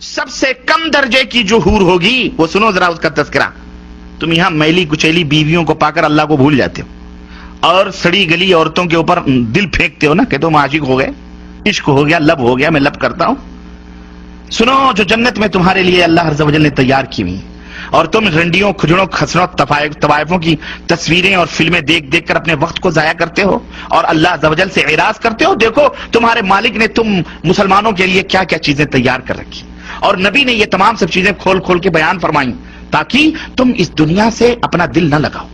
सबसे कम दर्जे की जो हूर होगी वो सुनो जरा उसका तस्करा। तुम यहां मैली कुचैली बीवियों को पाकर अल्लाह को भूल जाते हो और सड़ी गली औरतों के ऊपर दिल फेंकते हो ना कि तुम आशिक हो गए, इश्क हो गया, लब हो गया, मैं लब करता हूं। सुनो, जो जन्नत में तुम्हारे लिए अल्लाह अज़्ज़ व जल ने तैयार की हुई, और तुम रंडियों, खुजड़ों, खसरों, तवाइफों की तस्वीरें और फिल्में देख देख कर अपने वक्त को जाया करते हो और अल्लाह अज़्ज़ व जल से इराज करते हो। देखो तुम्हारे मालिक ने तुम मुसलमानों के लिए क्या क्या चीजें तैयार कर रखी, और नबी ने ये तमाम सब चीजें खोल खोल के बयान फरमाई ताकि तुम इस दुनिया से अपना दिल न लगाओ,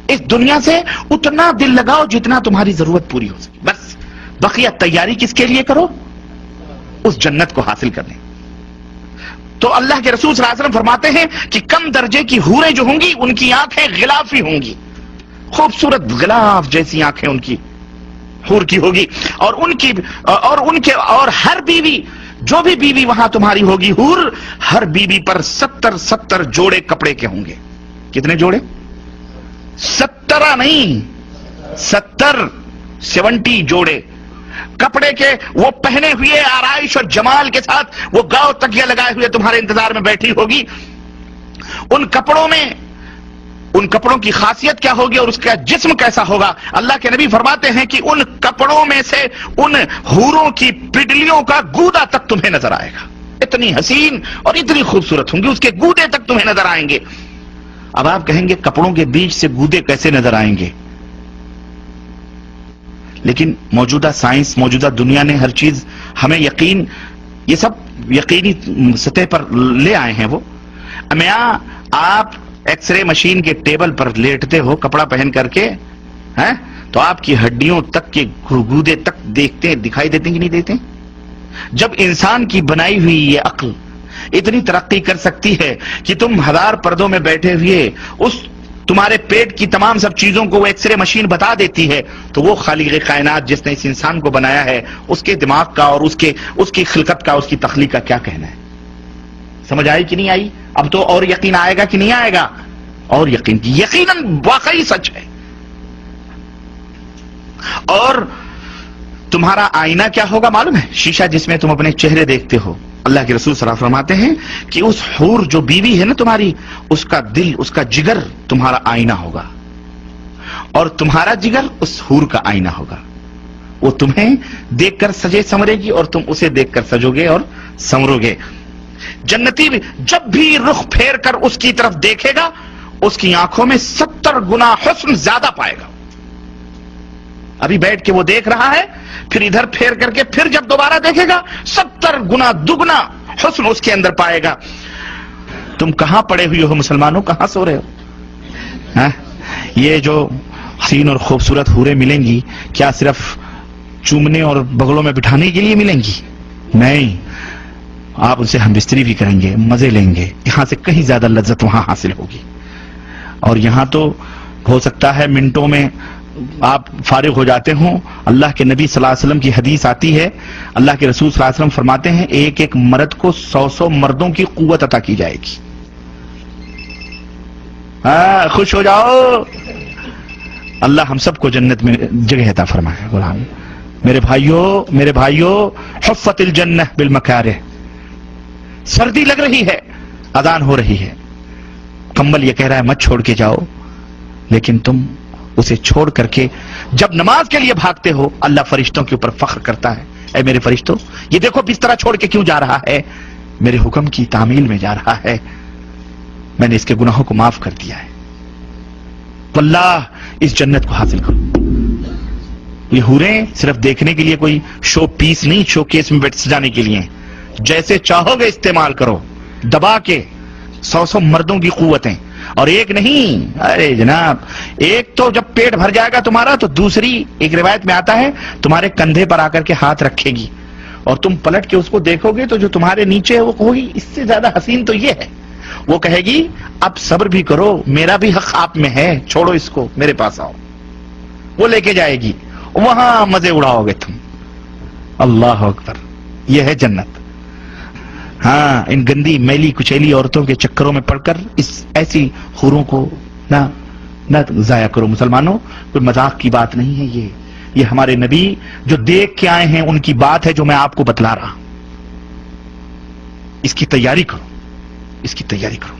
इस दुनिया से उतना दिल लगाओ जितना तुम्हारी जरूरत पूरी हो सके। बस बकिया तैयारी किसके लिए करो? उस जन्नत को हासिल करने। तो अल्लाह के रसूल सल्लल्लाहु अलैहि वसल्लम फरमाते हैं कि कम दर्जे की हूरें जो होंगी उनकी आंखें गिलाफी होंगी, खूबसूरत गिलाफ जैसी आंखें उनकी हूर की होगी, और हर बीवी, जो भी बीवी वहां तुम्हारी होगी हूर, हर बीवी पर 70 जोड़े कपड़े के होंगे। कितने जोड़े? 70 नहीं, 70 जोड़े कपड़े के, वो पहने हुए आराइश और जमाल के साथ वो गाँव तकिया लगाए हुए तुम्हारे इंतजार में बैठी होगी। उन कपड़ों की खासियत क्या होगी और उसका जिस्म कैसा होगा? अल्लाह के नबी फरमाते हैं कि उन कपड़ों में से उन हूरों की पिडलियों का गूदा तक तुम्हें नजर आएगा। इतनी हसीन और इतनी खूबसूरत होंगी, उसके गूदे तक तुम्हें नजर आएंगे। अब आप कहेंगे कपड़ों के बीच से गूदे कैसे नजर आएंगे? लेकिन मौजूदा साइंस, मौजूदा दुनिया ने हर चीज हमें यकीन, ये सब यकीनी सतह पर ले आए हैं। वो आप एक्सरे मशीन के टेबल पर लेटते हो कपड़ा पहन करके, हैं, तो आपकी हड्डियों तक के गूदे तक दिखाई देते कि नहीं देते? जब इंसान की बनाई हुई ये अक्ल इतनी तरक्की कर सकती है कि तुम 1000 पर्दों में बैठे हुए उस तुम्हारे पेट की तमाम सब चीजों को वो एक्सरे मशीन बता देती है, तो वो खालिक कायनात जिसने इस इंसान को बनाया है उसके दिमाग का और उसकी खिलकत का, उसकी तख्लीक का क्या कहना है? समझ आई कि नहीं आई? अब तो और यकीन आएगा कि नहीं आएगा? और यकीनन वाकई सच है। और तुम्हारा आईना क्या होगा मालूम है? शीशा जिसमें तुम अपने चेहरे देखते हो। अल्लाह के रसूल सल्लल्लाहु अलैहि वसल्लम फरमाते हैं कि उस हूर जो बीवी है ना तुम्हारी, उसका दिल, उसका जिगर तुम्हारा आईना होगा, और तुम्हारा जिगर उस हूर का आईना होगा। वो तुम्हें देखकर सजे संवरेगी और तुम उसे देखकर सजोगे और संवरोगे। जन्नती जब भी रुख फेर कर उसकी तरफ देखेगा, उसकी आंखों में 70 गुना हुस्न ज्यादा पाएगा। अभी बैठ के वो देख रहा है, फिर इधर फेर करके फिर जब दोबारा देखेगा 70 गुना दुगना हुस्न उसके अंदर पाएगा। तुम कहां पड़े हुए हो मुसलमानों, कहां सो रहे हो? है? ये जो हसीन और खूबसूरत हूरें मिलेंगी, क्या सिर्फ चूमने और बगलों में बिठाने के लिए मिलेंगी? नहीं, आप उनसे हमबिस्तरी भी करेंगे, मजे लेंगे, यहां से कहीं ज्यादा लज्जत वहां हासिल होगी। और यहां तो हो सकता है मिनटों में आप फारिग हो जाते हो। अल्लाह के नबी सल्लल्लाहु अलैहि वसल्लम की हदीस आती है, अल्लाह के रसूल सल्लल्लाहु अलैहि वसल्लम फरमाते हैं एक एक मर्द को 100 मर्दों की कुव्वत अता की जाएगी। खुश हो जाओ, अल्लाह हम सबको जन्नत में जगह अता फरमाए। गुलाम मेरे भाइयों हुफ़्फ़तिल जन्नह बिल मकारिह। सर्दी लग रही है, अजान हो रही है, कंबल ये कह रहा है मत छोड़ के जाओ, लेकिन तुम उसे छोड़ करके जब नमाज के लिए भागते हो, अल्लाह फरिश्तों के ऊपर फख्र करता है, ऐ मेरे फरिश्तों, ये देखो बिस्तरा छोड़ के क्यों जा रहा है? मेरे हुक्म की तामील में जा रहा है, मैंने इसके गुनाहों को माफ कर दिया है। अल्लाह इस जन्नत को हासिल करो। ये हूरें सिर्फ देखने के लिए कोई शो पीस नहीं, शो केस में बैठ सजाने के लिए। जैसे चाहोगे इस्तेमाल करो, दबा के 100 मर्दों की कुव्वतें, और एक नहीं, अरे जनाब, एक तो जब पेट भर जाएगा तुम्हारा तो दूसरी, एक रिवायत में आता है, तुम्हारे कंधे पर आकर के हाथ रखेगी और तुम पलट के उसको देखोगे तो जो तुम्हारे नीचे है वो कहोगी इससे ज्यादा हसीन तो ये है। वो कहेगी अब सब्र भी करो, मेरा भी हक आप में है, छोड़ो इसको, मेरे पास आओ। वो लेके जाएगी, वहां मजे उड़ाओगे तुम। अल्लाह अकबर, यह है जन्नत। हाँ, इन गंदी मैली कुचैली औरतों के चक्करों में पड़कर इस ऐसी हूरों को ना जाया करो मुसलमानों। कोई मजाक की बात नहीं है ये हमारे नबी जो देख के आए हैं उनकी बात है जो मैं आपको बतला रहा। اس کی تیاری کرو، اس کی تیاری کرو.